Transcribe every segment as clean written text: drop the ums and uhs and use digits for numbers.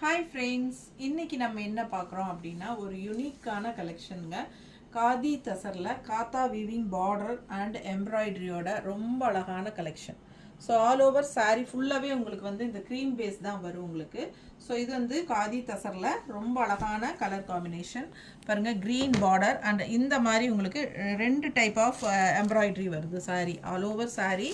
Hi friends, இன்னைக்கு நம்ம என்ன பார்க்குறோம் அப்படின்னா ஒரு யூனிக்கான கலெக்ஷனுங்க. காதி தசர்ல காத்தா வீவிங் பார்டர் அண்ட் எம்ப்ராய்டரியோட ரொம்ப அழகான collection. So all over sari ஃபுல்லாகவே உங்களுக்கு வந்து இந்த க்ரீம் பேஸ் தான் வரும் உங்களுக்கு. ஸோ இது வந்து காதி தசரில் ரொம்ப அழகான கலர் காம்பினேஷன் பாருங்கள். க்ரீன் பார்டர் அண்ட் இந்த மாதிரி உங்களுக்கு ரெண்டு டைப் ஆஃப் எம்ப்ராய்டரி வருது. சாரீ ஆல் ஓவர் சாரீ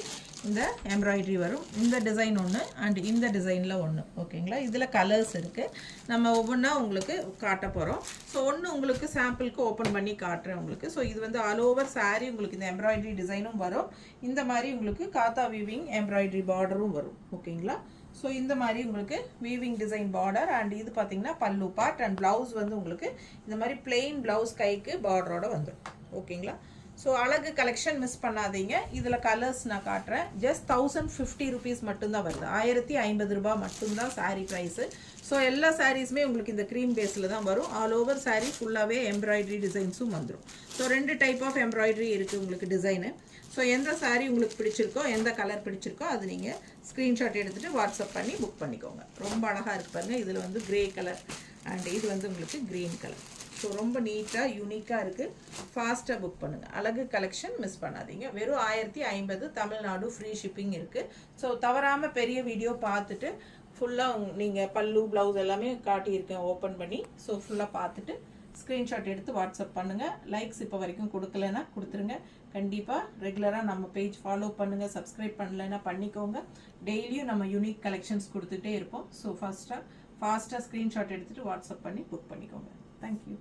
இந்த எம்ப்ராய்டரி வரும். இந்த டிசைன் ஒன்று அண்ட் இந்த டிசைனில் ஒன்று. ஓகேங்களா, இதில் கலர்ஸ் இருக்குது. நம்ம ஒவ்வொன்றா உங்களுக்கு காட்ட போகிறோம். ஸோ ஒன்று உங்களுக்கு சாம்பிளுக்கு ஓப்பன் பண்ணி காட்டுறேன் உங்களுக்கு. ஸோ இது வந்து ஆல் ஓவர் சாரீ உங்களுக்கு இந்த எம்ப்ராய்டரி டிசைனும் வரும். இந்த மாதிரி உங்களுக்கு காத்தா வீவிங் எம்ப்ராய்டரி பார்டரும் வரும். ஓகேங்களா, ஸோ இந்த மாதிரி உங்களுக்கு வீவிங் டிசைன் பார்டர் அண்ட் இது பார்த்தீங்கன்னா பல்லு பார்ட் அண்ட் ப்ளவுஸ் வந்து உங்களுக்கு இந்த மாதிரி பிளெயின் ப்ளவுஸ் கைக்கு பார்டரோட வந்துடும். ஓகேங்களா, ஸோ அழகு கலெக்ஷன் மிஸ் பண்ணாதீங்க. இதில் கலர்ஸ் நான் காட்டுறேன். ஜஸ்ட் 1050 rupees மட்டும்தான் வருது. 1050 ரூபாய் மட்டும்தான் சாரீ ப்ரைஸு. ஸோ எல்லா சாரீஸுமே உங்களுக்கு இந்த க்ரீம் பேஸில் தான் வரும். ஆல் ஓவர் சாரீ ஃபுல்லாகவே எம்ப்ராய்டரி டிசைன்ஸும் வந்துடும். ஸோ ரெண்டு டைப் ஆஃப் எம்ப்ராய்டரி இருக்குது உங்களுக்கு டிசைனு. ஸோ எந்த சாரீ உங்களுக்கு பிடிச்சிருக்கோ, எந்த கலர் பிடிச்சிருக்கோ அது நீங்கள் ஸ்க்ரீன்ஷாட் எடுத்துகிட்டு வாட்ஸ்அப் பண்ணி புக் பண்ணிக்கோங்க. ரொம்ப அழகாக இருக்கு பாருங்கள். இதில் வந்து கிரே கலர் அண்ட் இது வந்து உங்களுக்கு க்ரீன் கலர். ஸோ ரொம்ப நீட்டாக யூனிக்காக இருக்குது. ஃபாஸ்ட்டாக புக் பண்ணுங்கள். அழகு கலெக்ஷன் மிஸ் பண்ணாதீங்க. வெறும் 1050 தமிழ்நாடு ஃப்ரீ ஷிப்பிங் இருக்குது. ஸோ தவறாமல் பெரிய வீடியோ பார்த்துட்டு ஃபுல்லாக நீங்கள் பல்லு ப்ளவுஸ் எல்லாமே காட்டியிருக்கேன் ஓப்பன் பண்ணி. ஸோ ஃபுல்லாக பார்த்துட்டு ஸ்க்ரீன்ஷாட் எடுத்து வாட்ஸ்அப் பண்ணுங்கள். லைக்ஸ் இப்போ வரைக்கும் கொடுக்கலன்னா கொடுத்துருங்க. கண்டிப்பாக ரெகுலராக நம்ம பேஜ் ஃபாலோ பண்ணுங்கள். சப்ஸ்கிரைப் பண்ணலைன்னா பண்ணிக்கோங்க. டெய்லியும் நம்ம யூனிக் கலெக்ஷன்ஸ் கொடுத்துட்டே இருப்போம். ஸோ ஃபாஸ்ட்டாக ஸ்க்ரீன்ஷாட் எடுத்துகிட்டு வாட்ஸ்அப் பண்ணி புக் பண்ணிக்கோங்க. Thank you.